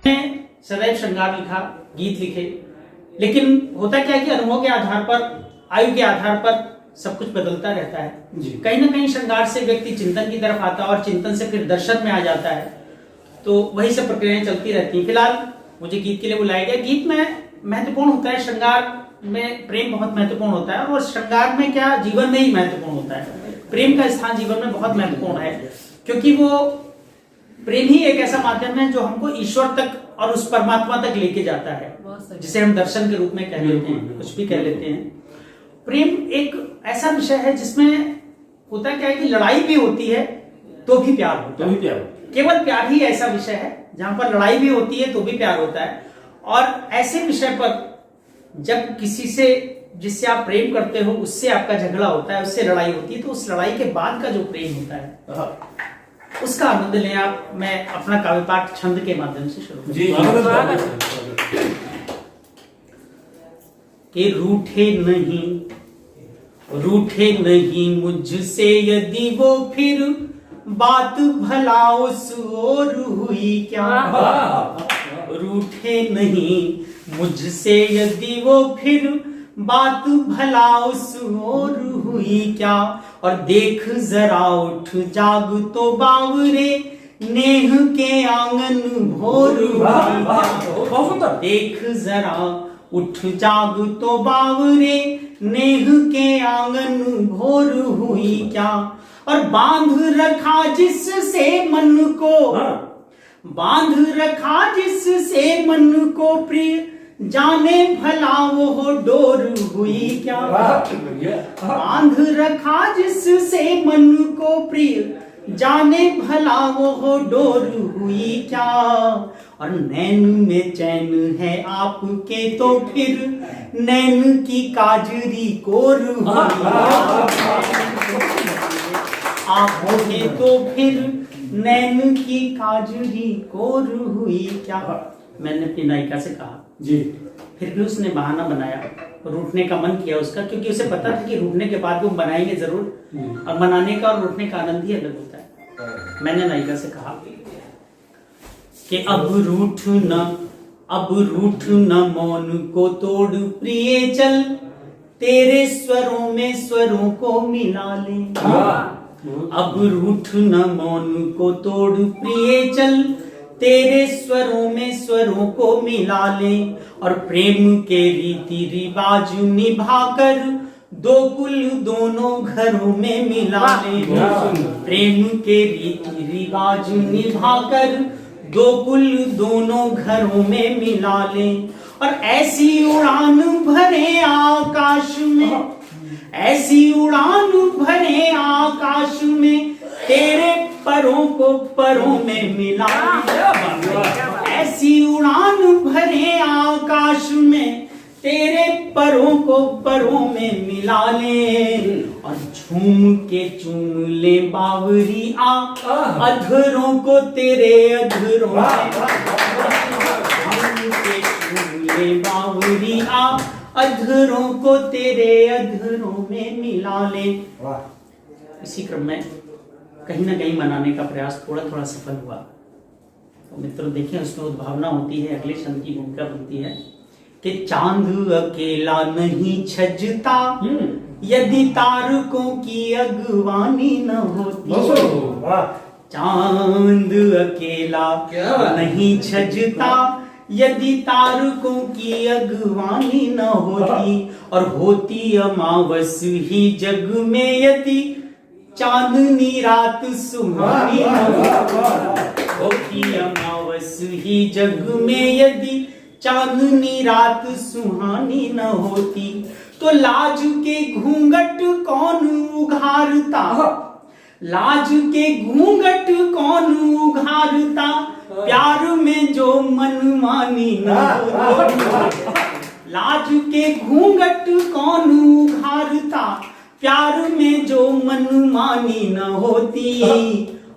सदैव श्रृंगार लिखा, गीत लिखे, लेकिन होता क्या है कि अनुभव के आधार पर, आयु के आधार पर सब कुछ बदलता रहता है। कहीं ना कहीं श्रृंगार से व्यक्ति चिंतन की तरफ आता है और चिंतन से फिर दर्शन में आ जाता है। तो वही सब प्रक्रियाएं चलती रहती हैं। फिलहाल मुझे गीत के लिए बुलाया गया। गीत में महत्वपूर्ण होता है, श्रृंगार में प्रेम बहुत महत्वपूर्ण होता है, और श्रृंगार में क्या, जीवन में ही महत्वपूर्ण होता है। प्रेम का स्थान जीवन में बहुत महत्वपूर्ण है, क्योंकि वो प्रेम ही एक ऐसा माध्यम है जो हमको ईश्वर तक और उस परमात्मा तक लेके जाता है, जिसे हम दर्शन के रूप में कह लेते हैं, कुछ भी कह लेते हैं। प्रेम एक ऐसा विषय है जिसमें होता क्या है कि लड़ाई भी होती है तो भी प्यार होता है। केवल प्यार ही ऐसा विषय है जहां पर लड़ाई भी होती है तो भी प्यार होता है। और ऐसे विषय पर जब किसी से, जिससे आप प्रेम करते हो, उससे आपका झगड़ा होता है, उससे लड़ाई होती है, तो उस लड़ाई के बाद का जो प्रेम होता है उसका आनंद लें आप। मैं अपना काव्य पाठ छंद के माध्यम से शुरू कि रूठे नहीं मुझसे यदि वो, फिर बात भला उस ओर हुई क्या। रूठे नहीं मुझसे यदि वो, फिर बात भला उस ओर हुई क्या। और देख जरा उठ जाग तो बावरे, नेह के आंगन भोर हुई क्या। देख जरा उठ जाग तो बावरे, नेह के आंगन भोर हुई क्या। और बांध रखा जिससे मन को, बांध रखा जिससे मन को प्रिय, जाने भला वो डोर हुई क्या। बांध रखा जिससे मन को प्रिय, जाने भला वो डोर हुई क्या। और नैन में चैन है आपके तो फिर, नैन की काजरी कोर हुई। आप होते तो फिर नैन की काजरी कोर हुई क्या। मैंने अपनी नायिका से कहा जी, फिर भी उसने बहाना बनाया, रूठने का मन किया उसका, क्योंकि उसे पता था कि रूठने के बाद वो मनाएंगे जरूर, और मनाने का और रूठने का आनंद ही अलग होता है। मैंने नायिका से कहा कि अब रूठ न मौन को तोड़ प्रिय, चल तेरे स्वरों में स्वरों को मिला ले। अब रूठ न मौन को तोड़ प्रिय, चल तेरे स्वरों में स्वरों को मिला ले। और प्रेम के रीति रिवाज निभाकर, दो कुल दोनों घरों में मिला ले। प्रेम के रीति रिवाज निभाकर, दो कुल दोनों घरों में मिला ले। और ऐसी उड़ान भरे आकाश में, ऐसी उड़ान भरे आकाश में, तेरे परों को परों में मिला ले। ऐसी उड़ान भरे आकाश में, तेरे परों को परों में मिला ले। और झूम के चूम ले बावरी आ, अधरों को तेरे अधरों में। झूम के चूम ले बावरी आ, अधरों को तेरे अधरों में मिला ले। इसी क्रम में कहीं ना कहीं मनाने का प्रयास थोड़ा थोड़ा सफल हुआ। तो मित्रों देखिए, उसमें उद्भावना होती है, अगले शब्द की भूमिका बनती है कि चांद अकेला नहीं छजता, यदि तारकों की अगवानी न होती। चांद अकेला नहीं छजता, यदि तारकों की अगवानी न होती। और होती अमावस ही जग में, यदि चांदनी रात सुहानी न होती। अमावस ही जग में, यदि चांदनी रात सुहानी न होती। तो लाज के घूंघट कौन उघारता, लाज के घूंघट कौन उघारता, प्यार में जो मनमानी न होती। लाज के घूंघट कौन उघारता, प्यार में जो मनमानी न होती।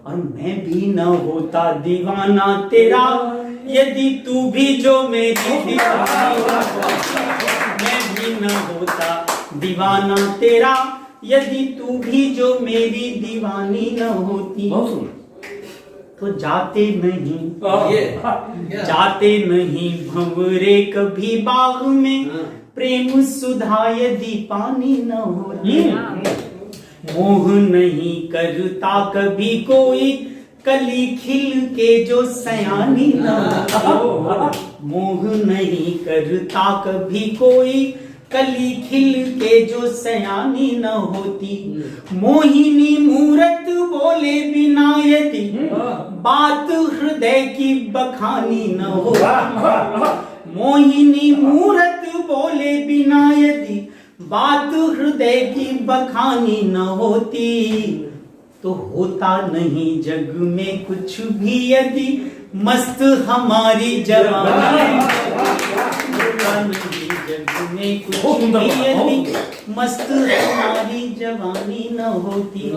और मैं भी न होता दीवाना तेरा, यदि तू भी जो मेरी दीवानी होती। मैं भी न होता दीवाना तेरा, यदि तू भी जो मेरी दीवानी न होती। तो जाते नहीं, ये जाते नहीं भंवरे कभी बाग में, प्रेम सुधा यदि पानी न होती। मोह नहीं करता कभी कोई, कली खिल के जो सयानी न होती। मोह नहीं करता कभी कोई, कली खिल के जो सयानी न होती। मोहिनी मूरत बोले बिना यदि, बात हृदय की बखानी न होती। मोहिनी मूरत बोले बिना यदि, बात हृदय की बखानी न होती। तो होता नहीं जग में कुछ भी यदि, मस्त हमारी जवानी। होता नहीं जग में कुछ भी यदि, मस्त हमारी जवानी न होती।